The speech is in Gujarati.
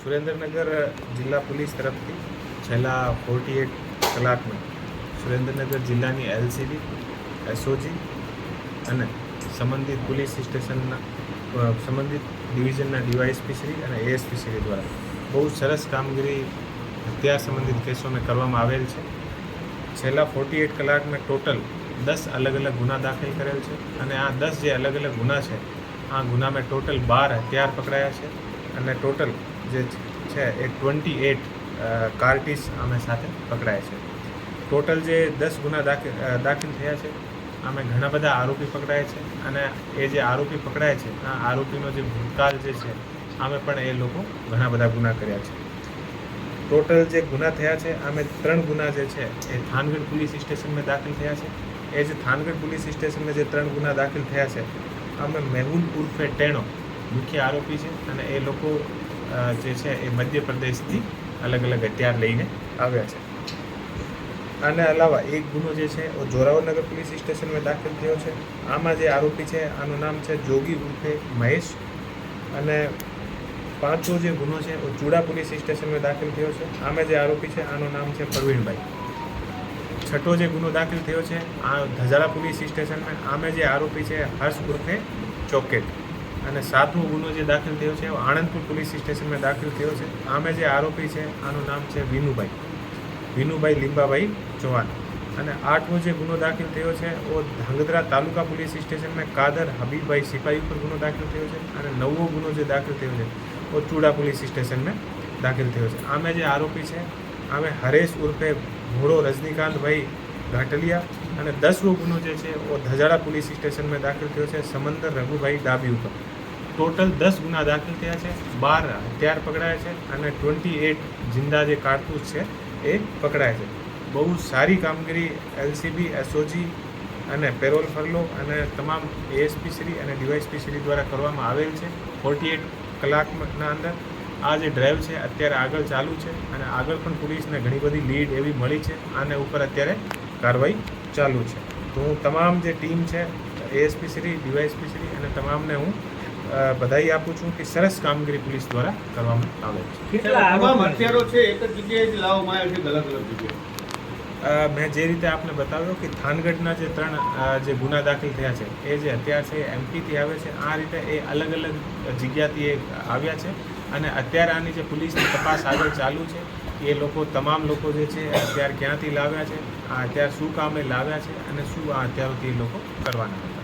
સુરેન્દ્રનગર જિલ્લા પોલીસ તરફથી છેલ્લા 48 કલાકમાં સુરેન્દ્રનગર જિલ્લાની એલસીબી, એસઓજી અને સંબંધિત પોલીસ સ્ટેશનના સંબંધિત ડિવિઝનના ડીવાયએસપી શ્રી અને એએસપી શ્રી દ્વારા બહુ સરસ કામગીરી હત્યા સંબંધિત કેસોમાં કરવામાં આવેલ છે. છેલ્લા 48 કલાકમાં ટોટલ 10 અલગ અલગ ગુના દાખલ કરેલ છે અને આ 10 જે અલગ અલગ ગુના છે, આ ગુનામાં ટોટલ 12 હથિયાર પકડાયા છે અને ટોટલ જે છે એ 28 કાર્ટીસ અમે સાથે પકડાયા છે. ટોટલ જે 10 ગુના દાખલ થયા છે, આમે ઘણા બધા આરોપી પકડાયા છે અને એ જે આરોપી પકડાયા છે, આ આરોપીનો જે ભૂતકાળ જે છે, આમે પણ એ લોકો ઘણા બધા ગુના કર્યા છે. ટોટલ જે ગુના થયા છે, આમે 3 ગુના જે છે એ થાનગઢ પોલીસ સ્ટેશનમાં દાખલ થયા છે. એ જે થાનગઢ પોલીસ સ્ટેશનમાં જે 3 ગુના દાખલ થયા છે, આમે મેહુલ ઉર્ફે ટેણો મુખ્ય આરોપી છે અને એ લોકો જે છે એ મધ્યપ્રદેશથી અલગ અલગ હથિયાર લઈને આવ્યા છે. આના અલાવા એક ગુનો જે છે એ જોરાવરનગર પોલીસ સ્ટેશનમાં દાખલ થયો છે. આમાં જે આરોપી છે, આનું નામ છે જોગી ઉર્ફે મહેશ અને 5મો જે ગુનો છે એ ચૂડા પોલીસ સ્ટેશનમાં દાખલ થયો છે. આમાં જે આરોપી છે, આનું નામ છે પ્રવીણભાઈ. 6થો જે ગુનો દાખલ થયો છે આ ધજાડા પોલીસ સ્ટેશનમાં. આમે જે આરોપી છે હર્ષ ઉર્ફે ચોકેટ અને 7મો ગુનો જે દાખલ થયો છે એ આણંદપુર પોલીસ સ્ટેશનમાં દાખલ થયો છે. આમે જે આરોપી છે, આનું નામ છે વિનુભાઈ લીંબાભાઈ ચૌહાણ અને 8મો જે ગુનો દાખલ થયો છે એ ધાંગધ્રા તાલુકા પોલીસ સ્ટેશનમાં કાદર હબીબભાઈ સિપાહી ઉપર ગુનો દાખલ થયો છે અને 9મો ગુનો જે દાખલ થયો છે એ ચૂડા પોલીસ સ્ટેશનમાં દાખલ થયો છે. આમે જે આરોપી છે, આમે હરેશ ઉર્ફે ઘોડો રજનીકાંતભાઈ ઘાટલિયા અને 10મો ગુનો જે છે એ ધજાડા પોલીસ સ્ટેશનમાં દાખલ થયો છે સમંદર રઘુભાઈ ડાબી ઉપર. ટોટલ 10 ગુના દાખલ થયા છે, 12 હથિયાર પકડાયા છે અને 28 જિંદા જે કારતૂસ છે એ પકડાયા છે. બહુ સારી કામગીરી એલસીબી, એસઓજી અને પેરોલ ફરલો અને તમામ એએસપી શ્રી અને ડીવાયએસપી શ્રી દ્વારા કરવામાં આવેલ છે. 48 કલાકના અંદર આ જે ડ્રાઈવ છે અત્યારે આગળ ચાલુ છે અને આગળ પણ પોલીસને ઘણી બધી લીડ એવી મળી છે. આને ઉપર અત્યારે કાર્યવાહી ચાલુ છે. તો હું તમામ જે ટીમ છે, એએસપી શ્રી, ડીવાયએસપી શ્રી અને તમામને હું બધાઈ આપું છું કે સરસ કામગીરી પોલીસ દ્વારા કરવામાં આવે છે. તમામ હથિયારો છે એક જ જગ્યાએ જ લાવવામાં આવે છે, અલગ અલગ જગ્યાએ? મેં જે રીતે આપને બતાવ્યો કે થાનગઢના જે 3 જે ગુના દાખલ થયા છે, એ જે હથિયાર છે એ એમપીથી આવે છે. આ રીતે એ અલગ અલગ જગ્યાથી એ આવ્યા છે અને અત્યારે આની જે પોલીસની તપાસ આગળ ચાલુ છે. એ લોકો તમામ લોકો જે છે હથિયાર ક્યાંથી લાવ્યા છે, આ હથિયાર શું કામે લાવ્યા છે અને શું આ હથિયારોથી એ લોકો કરવાના છે.